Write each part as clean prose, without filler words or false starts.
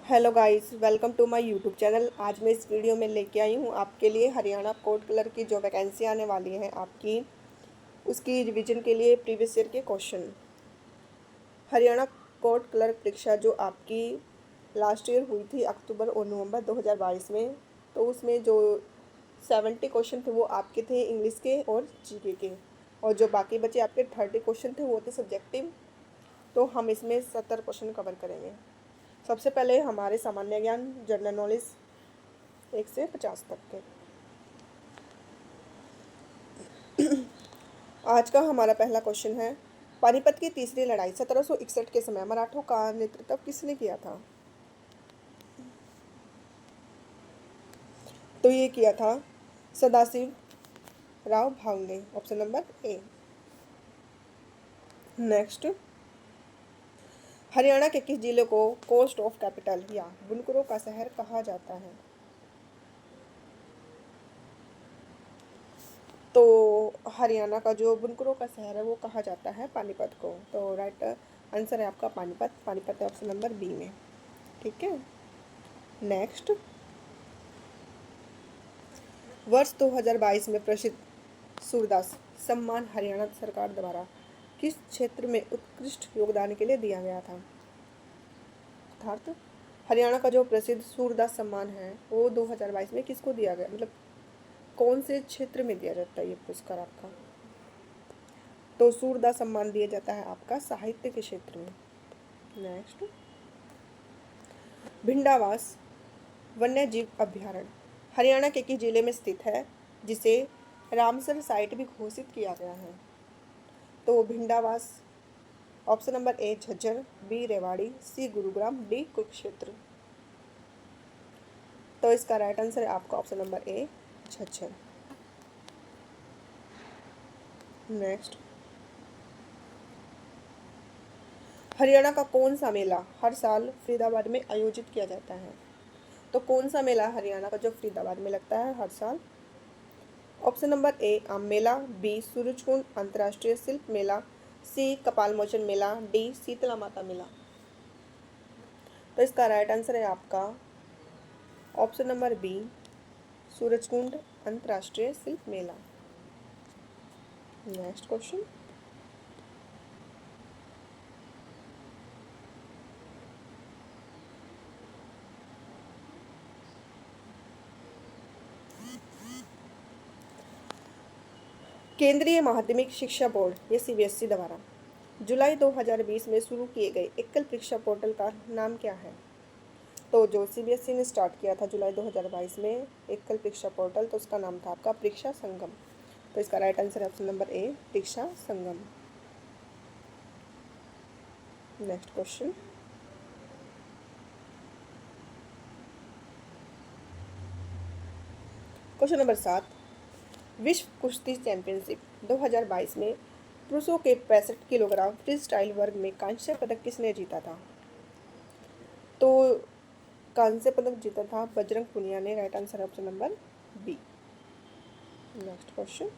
Hello guys, welcome to my YouTube channel. आज मैं इस वीडियो में लेके आई हूँ आपके लिए हरियाणा कोड कलर की जो वैकेंसी आने वाली है आपकी, उसकी रिवीजन के लिए प्रीवियस ईयर के क्वेश्चन। हरियाणा कोड क्लर्क परीक्षा जो आपकी लास्ट ईयर हुई थी अक्टूबर और नवंबर 2022 में, तो उसमें जो 70 क्वेश्चन थे वो आपके थे इंग्लिश के और जीके के, और जो बाकी बचे आपके 30 क्वेश्चन थे वो थे सब्जेक्टिव। तो हम इसमें 70 क्वेश्चन कवर करेंगे। सबसे पहले हमारे सामान्य ज्ञान जनरल नॉलेज 1 से 50 तक के। आज का हमारा पहला क्वेश्चन है, पानीपत की तीसरी लड़ाई 1761 के समय मराठों का नेतृत्व किसने किया था? तो ये किया था Sadashiv Rao Bhange, option number A. Next, Haryana के किस जिले को कोस्ट ऑफ कैपिटल या बुनकरों का शहर कहा जाता है? तो हरियाणा का जो बुनकरों का शहर है वो कहा जाता है पानीपत को। तो राइट आंसर है आपका पानीपत। पानीपत है ऑप्शन नंबर बी में। ठीक है। नेक्स्ट, वर्ष 2022 में प्रसिद्ध सूरदास सम्मान हरियाणा सरकार द्वारा किस क्षेत्र में उत्कृष्ट योगदान के लिए दिया गया था? अर्थात हरियाणा का जो प्रसिद्ध सूरदास सम्मान है वो 2022 में किसको दिया गया, मतलब कौन से क्षेत्र में दिया जाता है ये पुरस्कार आपका? तो सूरदास सम्मान दिया जाता है आपका साहित्य के क्षेत्र में। नेक्स्ट, भिंडावास वन्य जीव अभ्यारण्य हरियाणा के किस जिले में स्थित है जिसे रामसर साइट भी घोषित किया गया है? तो Bhindawas option number A Jhajjar, B Rewari, C Gurugram, D Kurukshetra. तो इसका राइट आंसर है आपका option number A Jhajjar. Next, Haryana का कौन सा मेला हर साल फरीदाबाद में आयोजित किया जाता है? तो कौन सा मेला हरियाणा का जो फरीदाबाद में लगता है हर साल? ऑप्शन नंबर ए आम मेला, बी सूरजकुंड अंतर्राष्ट्रीय शिल्प मेला, सी कपाल मोचन मेला, डी शीतला माता मेला। तो इसका राइट आंसर है आपका ऑप्शन नंबर बी सूरजकुंड अंतर्राष्ट्रीय शिल्प मेला। नेक्स्ट क्वेश्चन, केंद्रीय माध्यमिक शिक्षा बोर्ड या सीबीएसई द्वारा जुलाई 2020 में शुरू किए गए एकल परीक्षा पोर्टल का नाम क्या है? तो जो सीबीएसई ने स्टार्ट किया था जुलाई 2022 में एकल परीक्षा पोर्टल, तो उसका नाम था आपका परीक्षा संगम। तो इसका राइट आंसर है ऑप्शन नंबर ए परीक्षा संगम। नेक्स्ट क्वेश्चन, क्वेश्चन नंबर 7, विश्व कुश्ती चैंपियनशिप 2022 में पुरुषों के 65 किलोग्राम फ्री स्टाइल वर्ग में कांस्य पदक किसने जीता था? तो कांस्य पदक जीता था बजरंग पुनिया ने। राइट आंसर है option number B. Next question,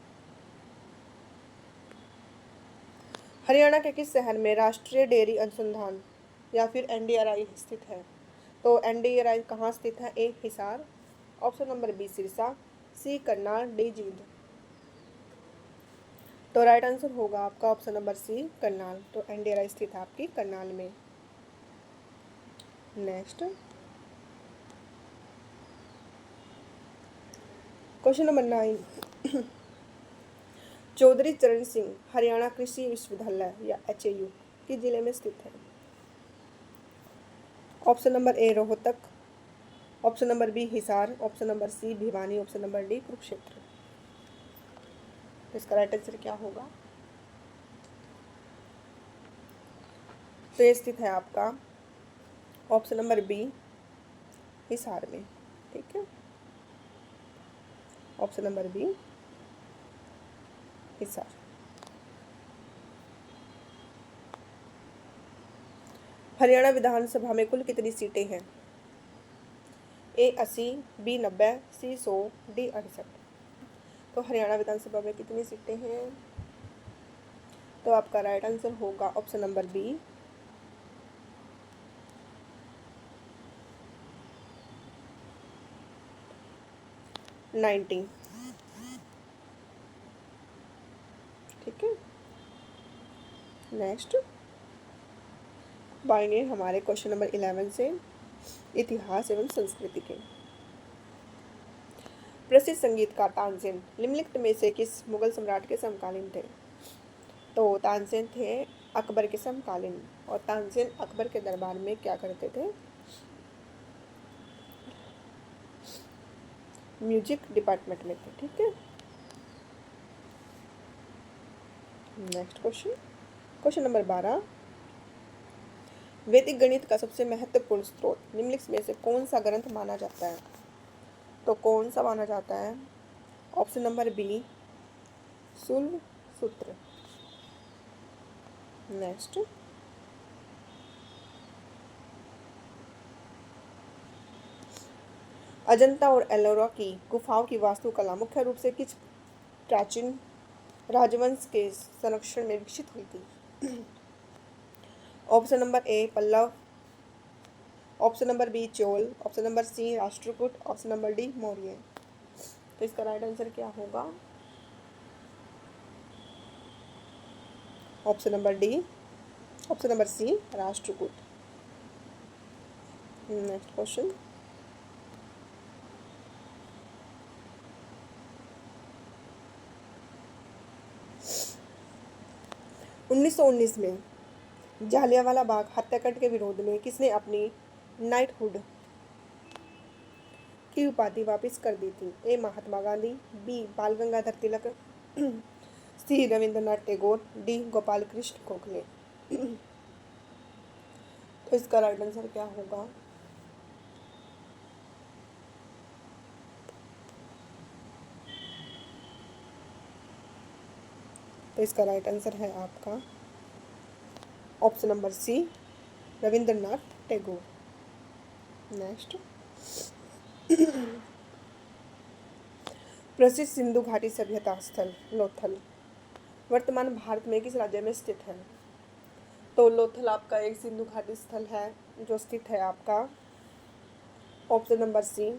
Haryana के किस शहर में राष्ट्रीय डेयरी अनुसंधान या फिर एनडीआरआई स्थित है? तो एनडीआरआई कहाँ स्थित है? A Hisar, option number B Sirsa, C Karnal, D Jind. तो राइट आंसर होगा आपका ऑप्शन नंबर सी करनाल। तो एनडीआरआई स्थित है आपकी करनाल में। नेक्स्ट, क्वेश्चन नंबर 9, चौधरी चरण सिंह हरियाणा कृषि विश्वविद्यालय या एचएयू किस जिले में स्थित है? Option number A Rohtak, option number B Hisar, option number C Bhiwani, option number D Kurukshetra. तो इसका राइट आंसर क्या होगा? तो ये स्थित है आपका ऑप्शन नंबर बी हिसार में। ठीक है, option number B Hisar. Haryana विधानसभा में कुल कितनी सीटें हैं? A 80, B 90, C 100, D 68। तो हरियाणा विधानसभा में कितनी सीटें हैं? तो आपका राइट आंसर होगा ऑप्शन नंबर बी 90। ठीक है, नेक्स्ट पाएंगे हमारे क्वेश्चन नंबर 11 से इतिहास एवं संस्कृति के। प्रसिद्ध संगीतकार तानसेन निम्नलिखित में से किस मुगल सम्राट के समकालीन थे? तो तानसेन थे अकबर के समकालीन, और तानसेन अकबर के दरबार में क्या करते थे? म्यूजिक डिपार्टमेंट में थे। ठीक है, नेक्स्ट क्वेश्चन, क्वेश्चन नंबर 12। वैदिक गणित का सबसे महत्वपूर्ण स्रोत निम्नलिखित में से कौन सा ग्रंथ माना जाता है? तो कौन सा माना जाता है? ऑप्शन नंबर बी, सूल्व सूत्र। नेक्स्ट, अजंता और एलोरा की गुफाओं की वास्तुकला मुख्य रूप से किस प्राचीन राजवंश के संरक्षण में विकसित हुई थी? Option number A Pallava, option number B Chola, option number C Rashtrakuta, option number D Maurya. तो इसका राइट आंसर क्या होगा? Option number D, option number C Rashtrakuta. Next question, उन्नीस में जालियांवाला बाग हत्याकांड के विरोध में किसने अपनी नाइटहुड की उपाधि वापस कर दी थी? ए महात्मा गांधी, बी बाल गंगाधर तिलक, सी रविंद्रनाथ टैगोर, डी गोपाल कृष्ण गोखले। तो इसका राइट आंसर क्या होगा? तो इसका राइट आंसर है आपका option number C Rabindranath Tagore. Next, प्रसिद्ध सिंधु घाटी सभ्यता स्थल लोथल वर्तमान भारत में किस राज्य में स्थित है? तो लोथल आपका एक सिंधु घाटी स्थल है जो स्थित है आपका ऑप्शन नंबर सी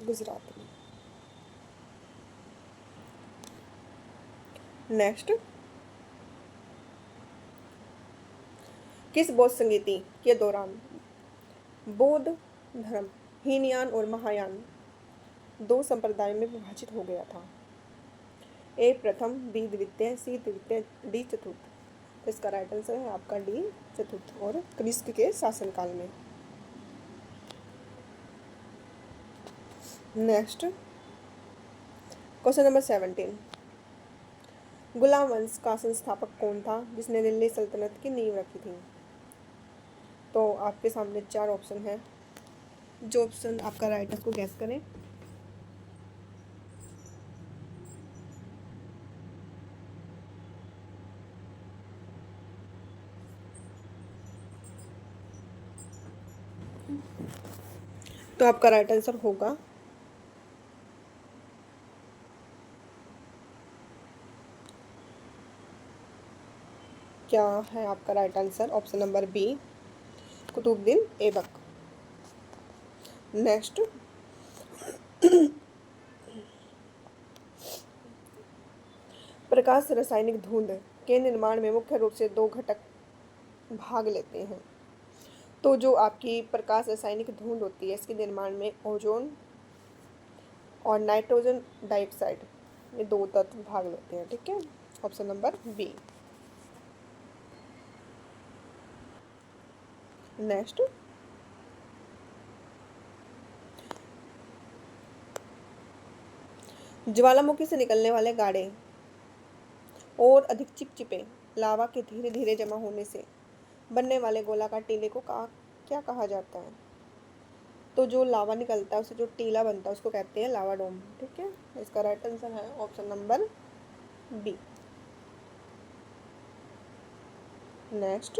गुजरात में। नेक्स्ट, किस बौद्ध संगीति के दौरान बौद्ध धर्म हीनयान और महायान दो संप्रदायों में विभाजित हो गया था? ए प्रथम, बी द्वितीय, सी तृतीय, डी चतुर्थ। तो इसका राइट आंसर है आपका डी चतुर्थ, और कनिष्क के शासनकाल में। Next, question number 17। गुलाम वंश का संस्थापक कौन था जिसने दिल्ली सल्तनत की नींव रखी थी? तो आपके सामने 4 ऑप्शन है, जो ऑप्शन आपका राइट है उसको गैस करें। तो आपका राइट आंसर होगा क्या है आपका right answer? Option number B Qutubuddin Aibak. Next, प्रकाश रासायनिक धुंध के निर्माण में मुख्य रूप से 2 घटक भाग लेते हैं। तो जो आपकी प्रकाश रासायनिक धुंध होती है इसके निर्माण में ओजोन और नाइट्रोजन डाइऑक्साइड, ये 2 तत्व भाग लेते हैं। ठीक है, ऑप्शन नंबर बी। नेक्स्ट, ज्वालामुखी से निकलने वाले गाढ़े और अधिक चिपचिपे लावा के धीरे धीरे जमा होने से बनने वाले गोलाकार टीले को क्या कहा जाता है? तो जो लावा निकलता है उसे जो टीला बनता है उसको कहते हैं लावा डोम। ठीक है, इसका राइट आंसर है option number B. Next,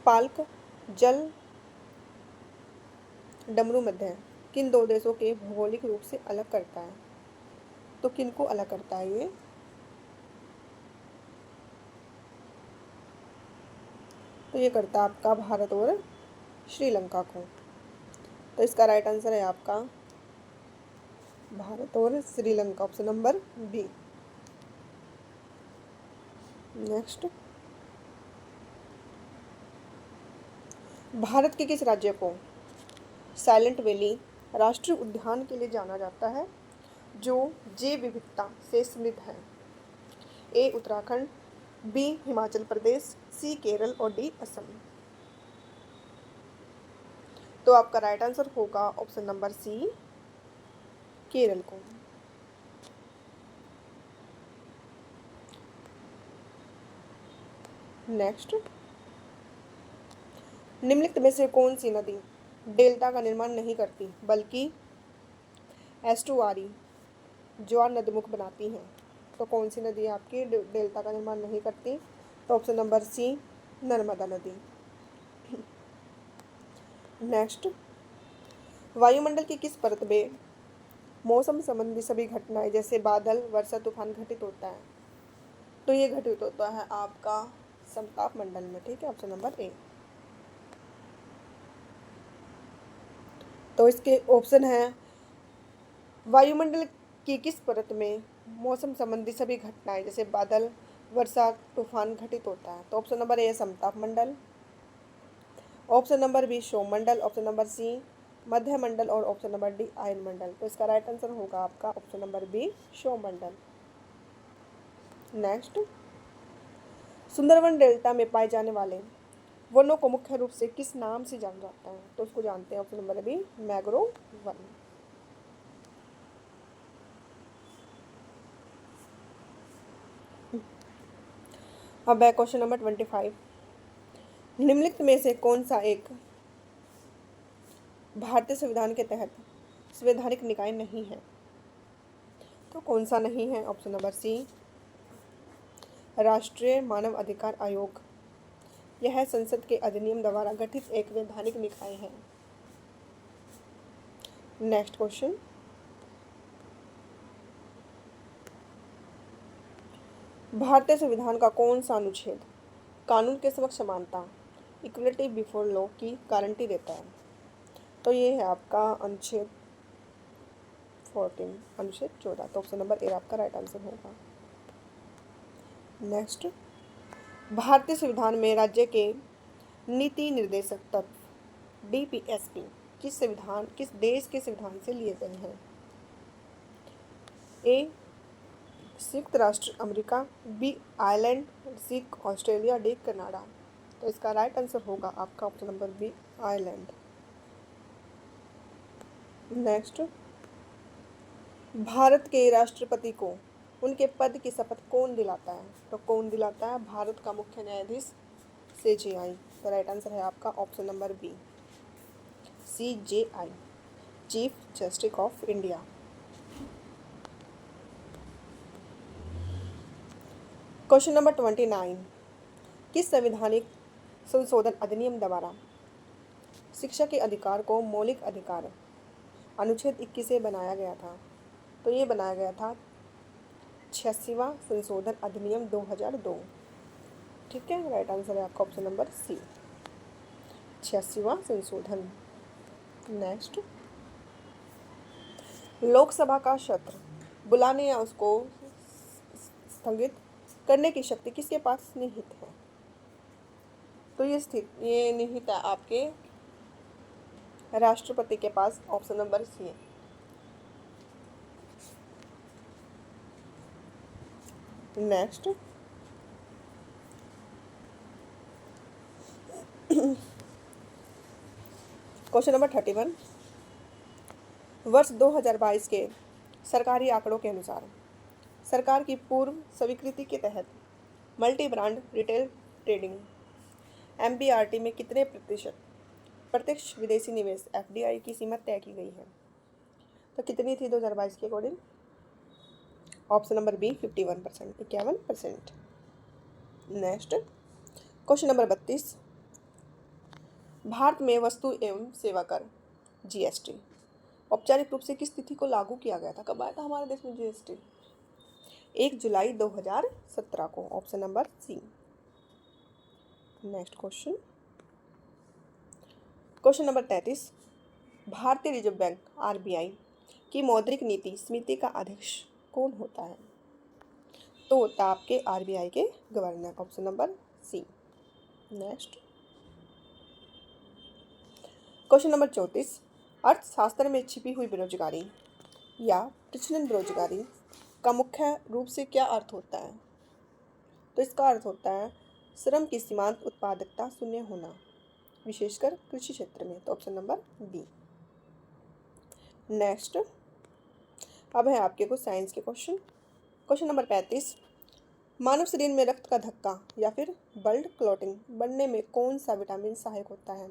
Palk जल डमरू मध्य किन 2 देशों के भौगोलिक रूप से अलग करता है? तो किन को अलग करता है ये? तो ये करता है आपका भारत और श्रीलंका को। तो इसका राइट आंसर है आपका भारत और Sri Lanka, option number B. Next, Bharat के किस राज्य को साइलेंट वैली राष्ट्रीय उद्यान के लिए जाना जाता है जो जैव विविधता से समृद्ध है? ए उत्तराखंड, बी हिमाचल प्रदेश, सी केरल और डी असम। तो आपका राइट आंसर होगा ऑप्शन नंबर सी, केरल को। नेक्स्ट, निम्नलिखित में से कौन सी नदी डेल्टा का निर्माण नहीं करती बल्कि एस्टुआरी ज्वार नदमुख बनाती हैं? तो कौन सी नदी आपकी डेल्टा का निर्माण नहीं करती? तो ऑप्शन नंबर सी, नर्मदा नदी। नेक्स्ट, वायुमंडल की किस परत में मौसम संबंधी सभी घटनाएं जैसे बादल, वर्षा, तूफान घटित होता है? तो ये घटित होता है आपका समताप मंडल में। ठीक है, ऑप्शन नंबर ए। तो इसके ऑप्शन है वायुमंडल की किस परत में मौसम संबंधी सभी घटनाएं जैसे बादल, वर्षा, तूफान घटित होता है? तो ऑप्शन नंबर ए समताप मंडल, ऑप्शन नंबर बी क्षोभ मंडल, ऑप्शन नंबर सी मध्य मंडल और ऑप्शन नंबर डी आयन मंडल। तो इसका राइट आंसर होगा आपका ऑप्शन नंबर बी, क्षोभ मंडल। नेक्स्ट, सुंदरवन डेल्टा में पाए जाने वाले वनों को मुख्य रूप से किस नाम से जाना जाता है? तो उसको जानते हैं, ऑप्शन नंबर बी मैंग्रोव वन। अब है क्वेश्चन नंबर 25। निम्नलिखित में से कौन सा एक भारतीय संविधान के तहत संवैधानिक निकाय नहीं है? तो कौन सा नहीं है? ऑप्शन नंबर सी, राष्ट्रीय मानव अधिकार आयोग। यह संसद के अधिनियम द्वारा गठित एक वैधानिक निकाय है। नेक्स्ट क्वेश्चन, भारतीय संविधान का कौन सा अनुच्छेद कानून के समक्ष समानता, इक्वलिटी बिफोर लॉ की गारंटी देता है? तो ये है आपका अनुच्छेद 14, अनुच्छेद 14। तो ऑप्शन नंबर ए आपका राइट आंसर होगा। नेक्स्ट, भारतीय संविधान में राज्य के नीति निर्देशक तत्व DPSP किस देश के संविधान से लिए गए हैं? ए संयुक्त राष्ट्र अमेरिका, B Ireland, C Australia, D Canada. तो इसका राइट आंसर होगा आपका option number B, Ireland. Next, Bharat के राष्ट्रपति को उनके पद की शपथ कौन दिलाता है? तो कौन दिलाता है? भारत का मुख्य न्यायाधीश CJI। तो राइट आंसर है आपका option number B, CJI, chief justice of India. Question number 29। किस संवैधानिक संशोधन अधिनियम द्वारा शिक्षा के अधिकार को मौलिक अधिकार अनुच्छेद 21 से बनाया गया था? तो ये बनाया गया था 86वां संशोधन अधिनियम 2002। ठीक है, राइट आंसर है आपका ऑप्शन नंबर सी, 86वां संशोधन। नेक्स्ट, लोकसभा का सत्र बुलाने या उसको स्थगित करने की शक्ति किसके पास निहित है? तो ये निहित है आपके राष्ट्रपति के पास, ऑप्शन नंबर सी है। Next, question number 31। वर्ष 2022 के सरकारी आंकड़ों के अनुसार सरकार की पूर्व स्वीकृति के तहत multi brand retail trading MBRT में कितने प्रतिशत प्रत्यक्ष विदेशी निवेश FDI की सीमा तय की गई है? तो कितनी थी 2022 के according? Option number B 51%, 51%। Next, question number 32। Bharat में वस्तु एवं सेवा कर GST औपचारिक रूप से किस तिथि को लागू किया गया था? कब आया था हमारे देश में GST? 1 जुलाई 2017 को, option number C. Next question, question number 33। भारतीय रिजर्व बैंक आरबीआई की मौद्रिक नीति समिति का अध्यक्ष कौन होता है? तो होता है आपके आरबीआई के governor, option number C. Next question number 34, अर्थशास्त्र में छिपी हुई बेरोजगारी या प्रचलन बेरोजगारी का मुख्य रूप से क्या अर्थ होता है? तो इसका अर्थ होता है श्रम की सीमांत उत्पादकता शून्य होना, विशेषकर कृषि क्षेत्र में, तो ऑप्शन नंबर बी। नेक्स्ट अब है आपके कुछ साइंस के क्वेश्चन। क्वेश्चन नंबर 35, मानव शरीर में रक्त का धक्का या फिर ब्लड क्लॉटिंग बनने में कौन सा विटामिन सहायक होता है?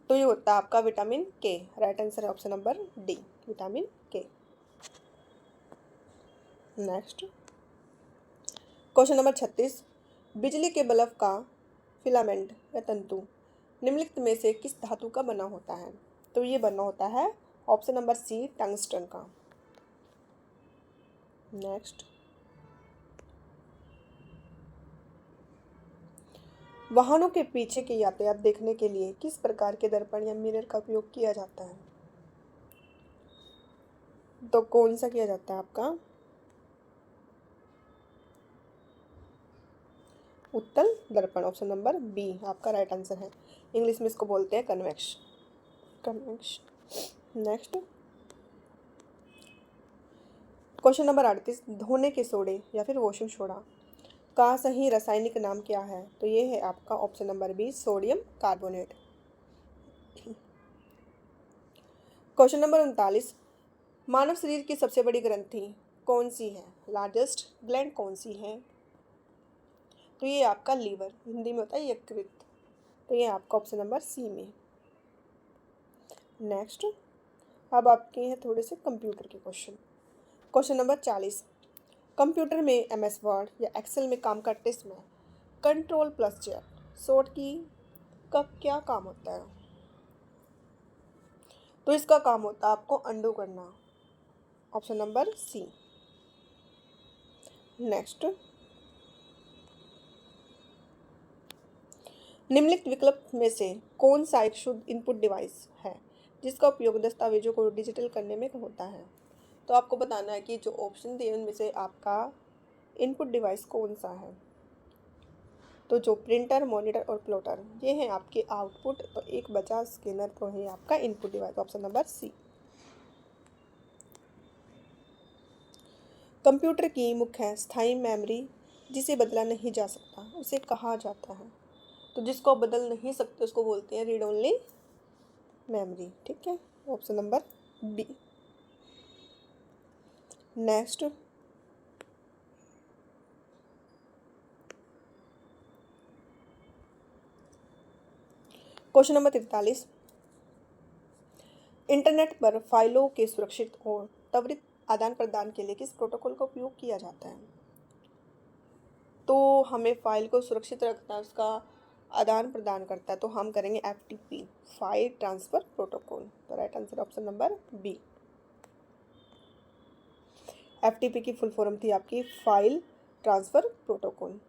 तो ये होता है आपका विटामिन के। राइट आंसर है ऑप्शन नंबर डी, विटामिन के। नेक्स्ट क्वेश्चन नंबर 36, बिजली के बल्ब का फिलामेंट या तंतु निम्नलिखित में से किस धातु का बना होता है? तो ये बना होता है ऑप्शन नंबर सी, टंगस्टन का। नेक्स्ट वाहनों के पीछे के यातायात देखने के लिए किस प्रकार के दर्पण या मिरर का उपयोग किया जाता है? तो कौन सा किया जाता है आपका? उत्तल दर्पण, ऑप्शन नंबर बी आपका राइट आंसर है। इंग्लिश में इसको बोलते हैं कन्वेक्स। नेक्स्ट क्वेश्चन नंबर 38, धोने के सोडे या फिर वॉशिंग सोडा का सही रासायनिक नाम क्या है? तो ये है आपका option number B, sodium carbonate. Question number 39, मानव शरीर की सबसे बड़ी ग्रंथि कौन सी है? लार्जेस्ट ग्लैंड कौन सी है? तो ये आपका लीवर, हिंदी में होता है यकृत, तो ये आपका ऑप्शन नंबर सी में। नेक्स्ट अब आपके हैं थोड़े से कंप्यूटर के क्वेश्चन। क्वेश्चन नंबर 40, कंप्यूटर में एमएस वर्ड या एक्सेल में काम करते समय Ctrl+Z शॉर्ट की का क्या काम होता है? तो इसका काम होता है आपको अंडू करना, ऑप्शन नंबर सी। नेक्स्ट निम्नलिखित विकल्प में से कौन सा एक शुद्ध इनपुट डिवाइस है जिसका उपयोग दस्तावेजों को डिजिटल करने में होता है? तो आपको बताना है कि जो ऑप्शन दिए उनमें से आपका इनपुट डिवाइस कौन सा है। तो जो प्रिंटर, मॉनिटर और प्लॉटर ये हैं आपके आउटपुट, तो एक बचा स्कैनर, तो है आपका input device, option number C. Computer की मुख्य स्थायी मेमोरी जिसे बदला नहीं जा सकता उसे कहा जाता है? तो जिसको बदल नहीं सकते उसको बोलते हैं रीड ओनली मेमोरी, ठीक है, option number B. Next question number 43, internet पर फाइलों के सुरक्षित और त्वरित आदान प्रदान के लिए किस प्रोटोकॉल का उपयोग किया जाता है? तो हमें फाइल को सुरक्षित रखना है, उसका आदान प्रदान करता है, तो हम करेंगे FTP, फाइल ट्रांसफ़र प्रोटोकॉल, तो right answer option number B. FTP की फुल फॉर्म थी आपकी फाइल ट्रांसफ़र प्रोटोकॉल।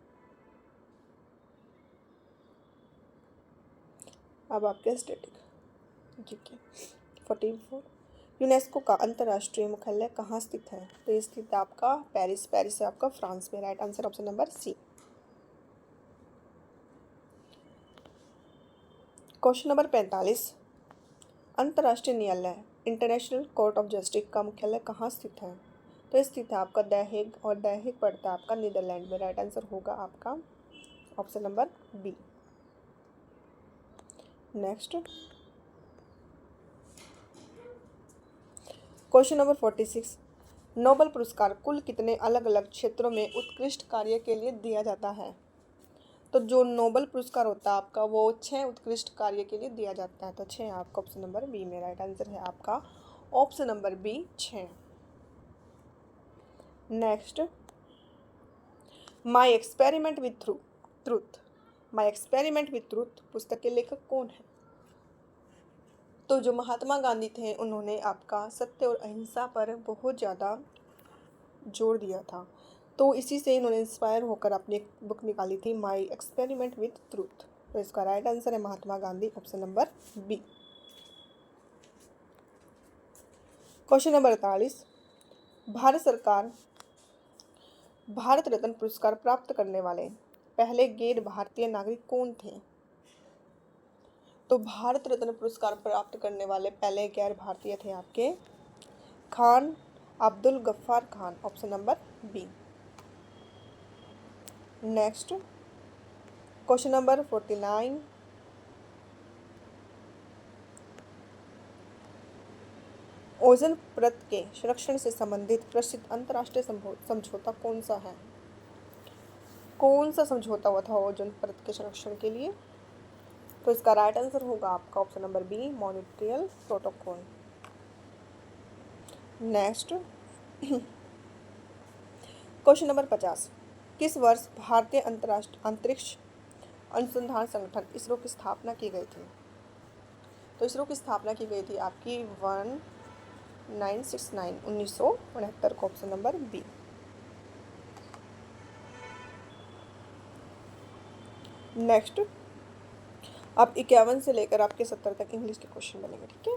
अब आपके स्टैटिक ठीक है। 44, यूनेस्को का अंतर्राष्ट्रीय मुख्यालय कहाँ स्थित है? तो ये स्थित है आपका पेरिस, पेरिस है आपका फ्रांस में, right answer option number C. Question number 45, अंतर्राष्ट्रीय न्यायालय इंटरनेशनल कोर्ट ऑफ जस्टिस का मुख्यालय कहाँ स्थित है? तो ये स्थित है आपका द हेग, और द हेग पड़ता है आपका नीदरलैंड में, राइट आंसर होगा आपका option number B. Next question number 46, Nobel पुरस्कार कुल कितने अलग अलग क्षेत्रों में उत्कृष्ट कार्य के लिए दिया जाता है? तो जो नोबेल पुरस्कार होता है आपका वो 6 उत्कृष्ट कार्य के लिए दिया जाता है, तो 6 आपका ऑप्शन नंबर बी में, राइट आंसर है आपका option number B 6। Next my experiment with truth, my experiment with truth पुस्तक के लेखक कौन है? तो जो महात्मा गांधी थे उन्होंने आपका सत्य और अहिंसा पर बहुत ज़्यादा जोर दिया था, तो इसी से इन्होंने इंस्पायर होकर अपनी एक बुक निकाली थी माई एक्सपेरिमेंट विथ ट्रूथ, तो इसका राइट आंसर है Mahatma Gandhi, option number B. Question number 48, Bharat सरकार भारत रत्न पुरस्कार प्राप्त करने वाले पहले गैर भारतीय नागरिक कौन थे? तो भारत रत्न पुरस्कार प्राप्त करने वाले पहले गैर भारतीय थे आपके Khan Abdul Ghaffar Khan, option number B. Next question number 49, ozone परत के संरक्षण से संबंधित प्रसिद्ध अंतर्राष्ट्रीय समझौता कौन सा है? कौन सा समझौता हुआ था ओजोन परत के संरक्षण के लिए? तो इसका राइट आंसर होगा आपका option number B, Montreal protocol. Next question number 50, किस वर्ष भारतीय अंतरिक्ष अनुसंधान संगठन इसरो की स्थापना की गई थी? तो इसरो की स्थापना की गई थी आपकी 1969 को, ऑप्शन नंबर बी। नेक्स्ट अब 51 से लेकर आपके 70 तक इंग्लिश के क्वेश्चन बनेंगे, ठीक है।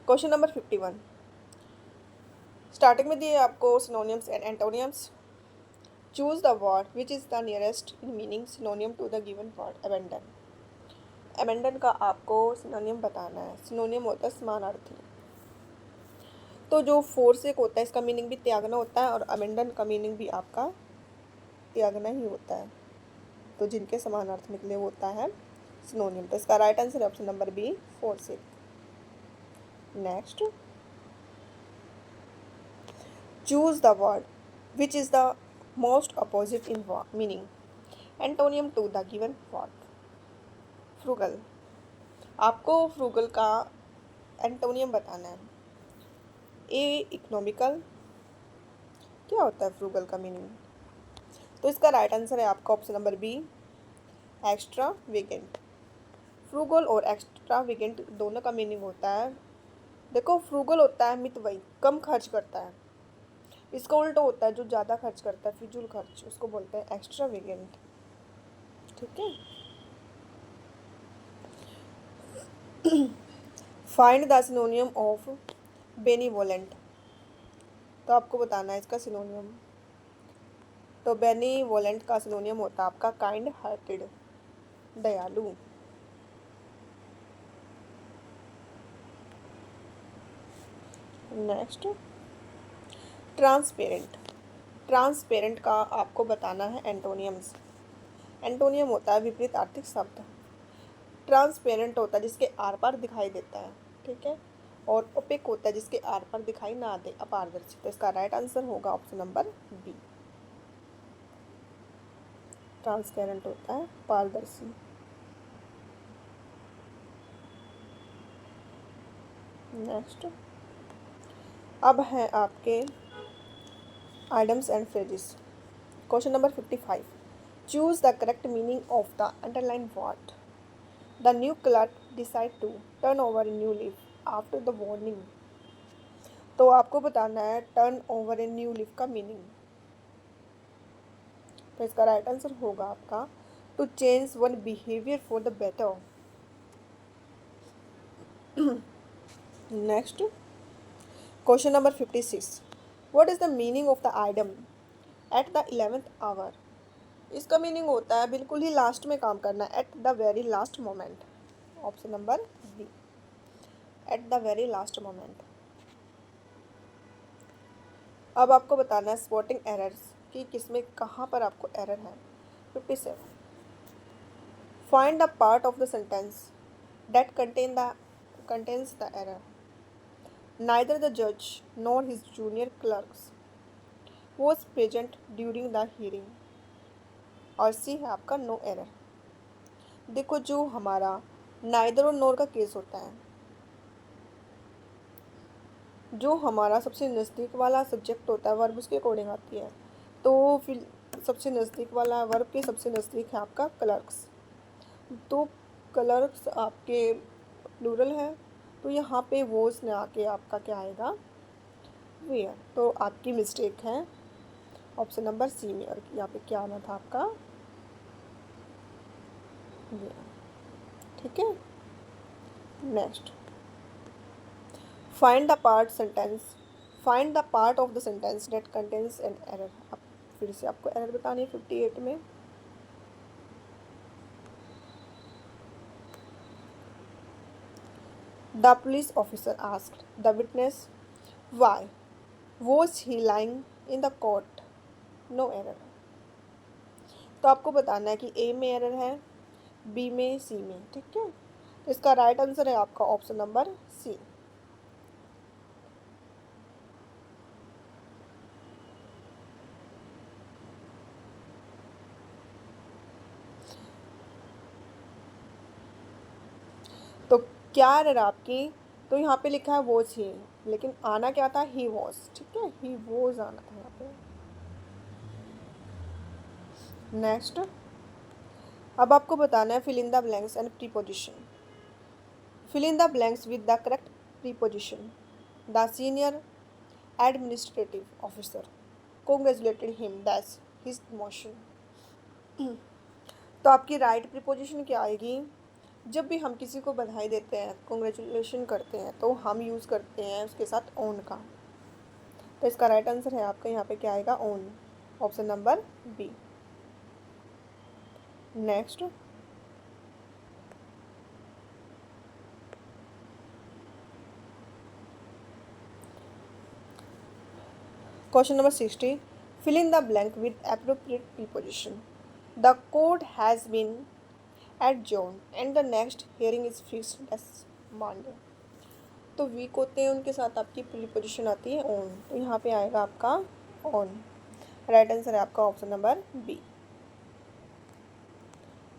क्वेश्चन नंबर 51, स्टार्टिंग में दिए आपको synonyms and antonyms. Choose the word which is the nearest in meaning synonym to the given word abandon. Abandon का आपको सिनोनियम बताना है। सिनोनियम होता है समानार्थी। तो जो फोर्सेक होता है इसका मीनिंग भी त्यागना होता है और अबेंडन का मीनिंग भी आपका त्यागना ही होता है। तो जिनके समानार्थ निकले होता है सिनोनियम। तो इसका right answer option number B, forsake. Next, choose the word which is the most opposite in meaning antonym to the given word. Frugal, आपको फ्रूगल का एंटोनियम बताना है। ए इकोनॉमिकल, क्या होता है फ्रूगल का मीनिंग? तो इसका राइट आंसर है आपका option number B, extravagant. फ्रूगल और एक्स्ट्रा वेगेंट दोनों का मीनिंग होता है, देखो फ्रूगल होता है मितव्ययी, कम खर्च करता है। इसका उल्टा होता है जो ज़्यादा खर्च करता है, फिजूल खर्च, उसको बोलते हैं एक्स्ट्रा वेगेंट, ठीक है। Find the synonym of benevolent. तो आपको बताना है इसका सिनोनियम। तो बेनीवोलेंट का सिनोनियम होता है आपका काइंड हार्टेड, दयालु। Next, transparent. ट्रांसपेरेंट का आपको बताना है एंटोनियम्स। एंटोनियम होता है विपरीत आर्थिक शब्द। ट्रांसपेरेंट होता है जिसके आर पार दिखाई देता है, ठीक है। और ओपेक होता है जिसके आर पार दिखाई ना दे, अपारदर्शी। तो इसका राइट आंसर होगा ऑप्शन नंबर बी, ट्रांसपेरेंट होता है पारदर्शी। नेक्स्ट अब है आपके idioms and phrases. Question number 55, choose the correct meaning of the underline word. The new clerk decide to turn over a new leaf after the warning. तो आपको बताना है turn over a new leaf का meaning. तो इसका right answer होगा आपका to change one behaviour for the better. Next question number 56, what is the meaning of the idiom at the 11th hour. इसका मीनिंग होता है बिल्कुल ही लास्ट में काम करना, at the very last moment, option number B, at the very last moment. अब आपको बताना है स्पॉटिंग एरर्स कि किसमें कहाँ पर आपको एरर है। 57, find the part of the sentence that contains the error. Neither the judge nor his junior clerks was present during the hearing. और सी है आपका नो एरर। देखो जो हमारा नाइदर और नोर का केस होता है, जो हमारा सबसे नज़दीक वाला सब्जेक्ट होता है वर्ब उसके अकॉर्डिंग आती है। तो फिर सबसे नज़दीक वाला वर्ब के सबसे नज़दीक है आपका क्लर्क्स। तो क्लर्क्स आपके प्लूरल है, तो यहाँ पे वोस ने आके आपका क्या आएगा, वेयर। तो आपकी मिस्टेक है ऑप्शन नंबर सी में, और यहाँ पे क्या आना था आपका वेयर, ठीक है। Next, find the part sentence, find the part of the sentence that contains an error. अब फिर से आपको एरर बतानी है 58 में। The police officer asked the witness why was he lying in the court, no error. तो आपको बताना है कि ए में एरर है, बी में, सी में, ठीक है। तो इसका राइट आंसर है आपका ऑप्शन नंबर सी। तो क्या एरर आपकी, तो यहाँ पे लिखा है वॉज ही, लेकिन आना क्या था, ही वॉज, ठीक है, ही वॉज आना था यहाँ पे। नेक्स्ट, अब आपको बताना है fill in the blanks and preposition. Fill in the blanks with the correct preposition. The senior administrative officer congratulated him that's his promotion। तो आपकी राइट प्रीपोजिशन क्या आएगी, जब भी हम किसी को बधाई देते हैं, कॉन्ग्रेचुलेशन करते हैं, तो हम यूज़ करते हैं उसके साथ ऑन का। तो इसका राइट आंसर है आपका यहाँ पे क्या आएगा, on, option number B. Next, question number 60, fill in the blank with appropriate preposition। The court has been adjourned and the next hearing is fixed as Monday। तो वीक होते हैं उनके साथ आपकी प्रीपोजिशन आती है ऑन, तो यहाँ पे आएगा आपका ऑन। राइट आंसर है आपका option number B.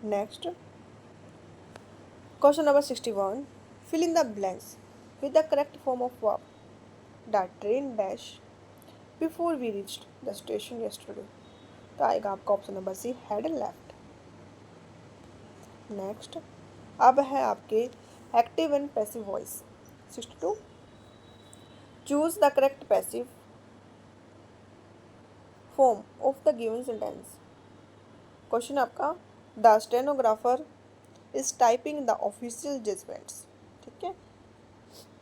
Next, question number 61, fill in the blanks with the correct form of verb। The train dash before we reached the station yesterday। तो आएगा आपका option number C, had left. Next, अब है आपके active and passive voice. 62, choose the correct passive form of the given sentence. Question आपका, the stenographer is typing the official judgments, ठीक है,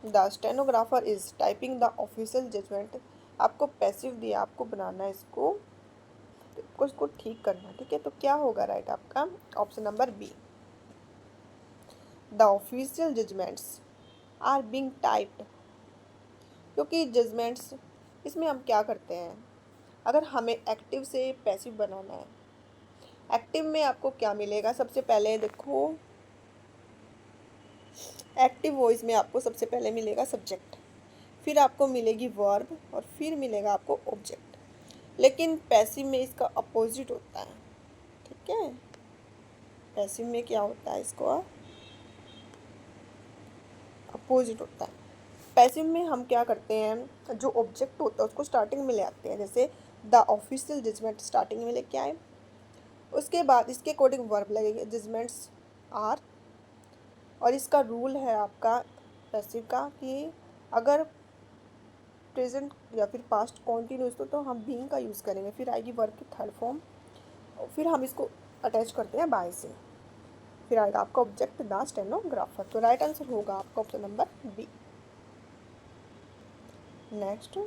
the stenographer is typing the official judgment. आपको passive दिया, आपको बनाना है इसको ठीक करना, ठीक है। तो क्या होगा राइट आपका option number B, the official judgments are being typed. क्योंकि जजमेंट्स, इसमें हम क्या करते हैं, अगर हमें एक्टिव से पैसिव बनाना है, एक्टिव में आपको क्या मिलेगा, सबसे पहले देखो, एक्टिव वॉइस में आपको सबसे पहले मिलेगा सब्जेक्ट, फिर आपको मिलेगी वर्ब और फिर मिलेगा आपको ऑब्जेक्ट। लेकिन पैसिव में इसका अपोजिट होता है, ठीक है। पैसिव में क्या होता है, इसको अपोजिट होता है। पैसिव में हम क्या करते हैं, जो ऑब्जेक्ट होता है उसको स्टार्टिंग में ले आते हैं, जैसे द ऑफिशियल जजमेंट स्टार्टिंग में लेके आए, उसके बाद इसके अकॉर्डिंग वर्ब लगेगी, जजमेंट्स आर। और इसका रूल है आपका पैसिव का कि अगर प्रेजेंट या फिर पास्ट कॉन्टिन्यूस तो हम बीइंग का यूज़ करेंगे, फिर आएगी वर्ब की थर्ड फॉर्म, और फिर हम इसको अटैच करते हैं बाय से, फिर आएगा आपका ऑब्जेक्ट द स्टेनोग्राफर। तो राइट आंसर होगा आपका option number B. Next,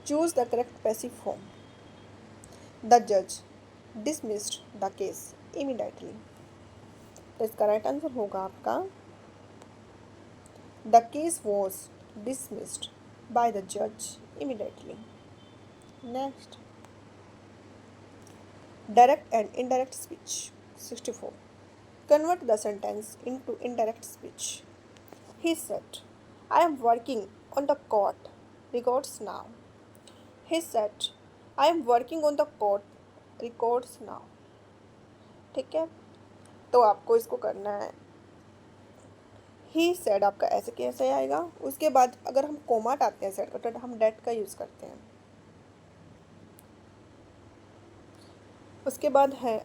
choose the correct passive form. The जज डिसमिस्ड द केस इमीडिएटली। तो इसका राइट आंसर होगा आपका the case was dismissed by the जज immediately. Next, direct and indirect speech. 64, convert the sentence into indirect speech। He said, I am working on the court records now। He said, I am working on the court records now। ठीक है, तो आपको इसको करना है, he said आपका ऐसे कैसे आएगा, उसके बाद अगर हम कोमा हटाते हैं सेड का, तो हम डेट का यूज़ करते हैं। उसके बाद है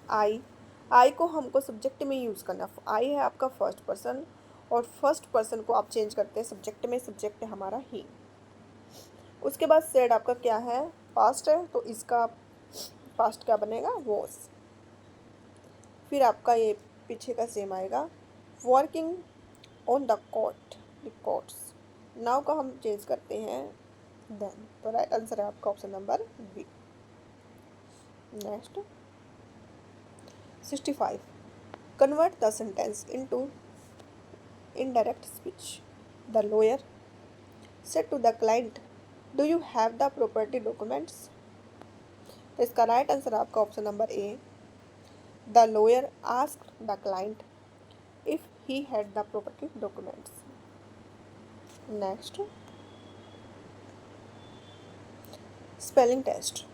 आई को हमको सब्जेक्ट में यूज़ करना, आई है आपका फर्स्ट पर्सन, और फर्स्ट पर्सन को आप चेंज करते हैं सब्जेक्ट में, सब्जेक्ट है हमारा ही। उसके बाद सेड आपका क्या है, पास्ट है, तो इसका पास्ट क्या बनेगा, वॉज। फिर आपका ये पीछे का सेम आएगा, working on the court records. Now का हम चेंज करते हैं देन, तो राइट आंसर है आपका option number B. Next 65, convert the sentence into indirect speech. The lawyer said to the client, "Do you have the property documents?" तो इसका right answer आपका option number A. The lawyer asked the client if he had the property documents. Next spelling test.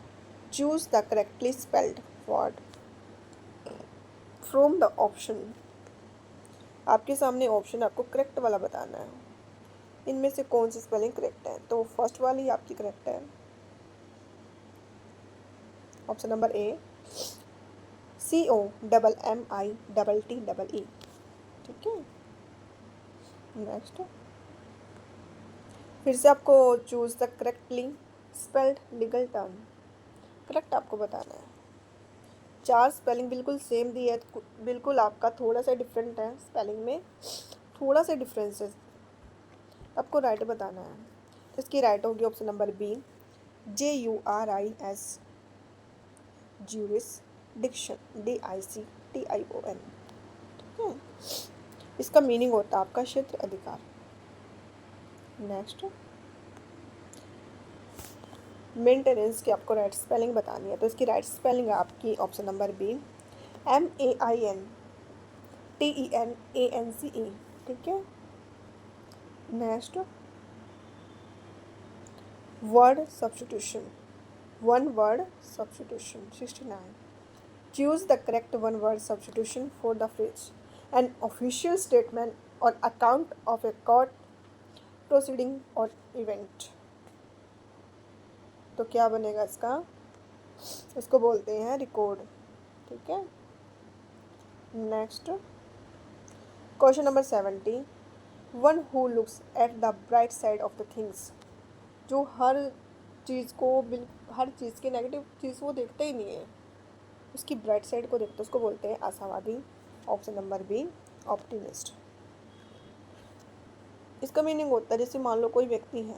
Choose the correctly spelled word from the option. आपके सामने option आपको correct वाला बताना है, इनमें से कौन सी स्पेलिंग करेक्ट है। तो फर्स्ट वाली आपकी करेक्ट है, ऑप्शन नंबर ए, COMMITTE। ठीक है। नेक्स्ट फिर से आपको choose the correctly spelled legal term, correct आपको बताना है। 4 स्पेलिंग बिल्कुल सेम दी है, बिल्कुल आपका थोड़ा सा डिफरेंट है, स्पेलिंग में थोड़ा सा डिफरेंस है, आपको राइट बताना है। तो इसकी राइट होगी option number B, JURIS, jurisdiction, DICTION। ठीक है। इसका मीनिंग होता है आपका क्षेत्र अधिकार। नेक्स्ट मेंटेनेंस की आपको राइट स्पेलिंग बतानी है, तो इसकी राइट स्पेलिंग है आपकी ऑप्शन नंबर बी, MAINTENANCE। ठीक है। Next word substitution, one word substitution. 69, choose the correct one word substitution for the phrase an official statement or account of a court proceeding or event। तो क्या बनेगा इसका, इसको बोलते हैं रिकॉर्ड। ठीक है। Next question number 70, one who looks at the bright side of the things. जो हर चीज़ की नेगेटिव चीज़ वो देखते ही नहीं है, उसकी ब्राइट साइड को देखते, उसको बोलते हैं आशावादी। Option number B, optimist. इसका मीनिंग होता है जैसे मान लो कोई व्यक्ति है,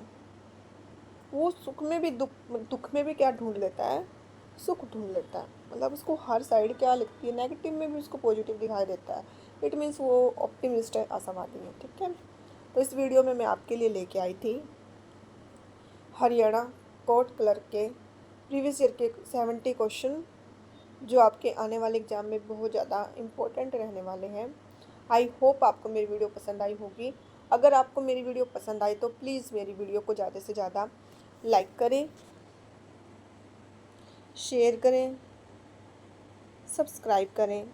वो सुख में भी दुख में भी क्या ढूंढ लेता है, सुख ढूंढ लेता है। मतलब उसको हर साइड क्या लगती है, नेगेटिव में भी उसको पॉजिटिव दिखाई देता है। इट मीन्स वो ऑप्टिमिस्ट है, आशावादी है। ठीक है। तो इस वीडियो में मैं आपके लिए लेके आई थी हरियाणा कोर्ट क्लर्क के प्रीवियस ईयर के 70 क्वेश्चन, जो आपके आने वाले एग्ज़ाम में बहुत ज़्यादा इम्पोर्टेंट रहने वाले हैं। आई होप आपको मेरी वीडियो पसंद आई होगी। अगर आपको मेरी वीडियो पसंद आई तो प्लीज़ मेरी वीडियो को ज़्यादा से ज़्यादा लाइक करें, शेयर करें, सब्सक्राइब करें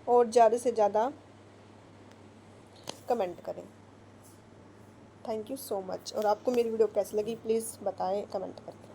और ज़्यादा से ज़्यादा कमेंट करें। Thank you so much. और आपको मेरी वीडियो कैसी लगी प्लीज़ बताएं कमेंट करके।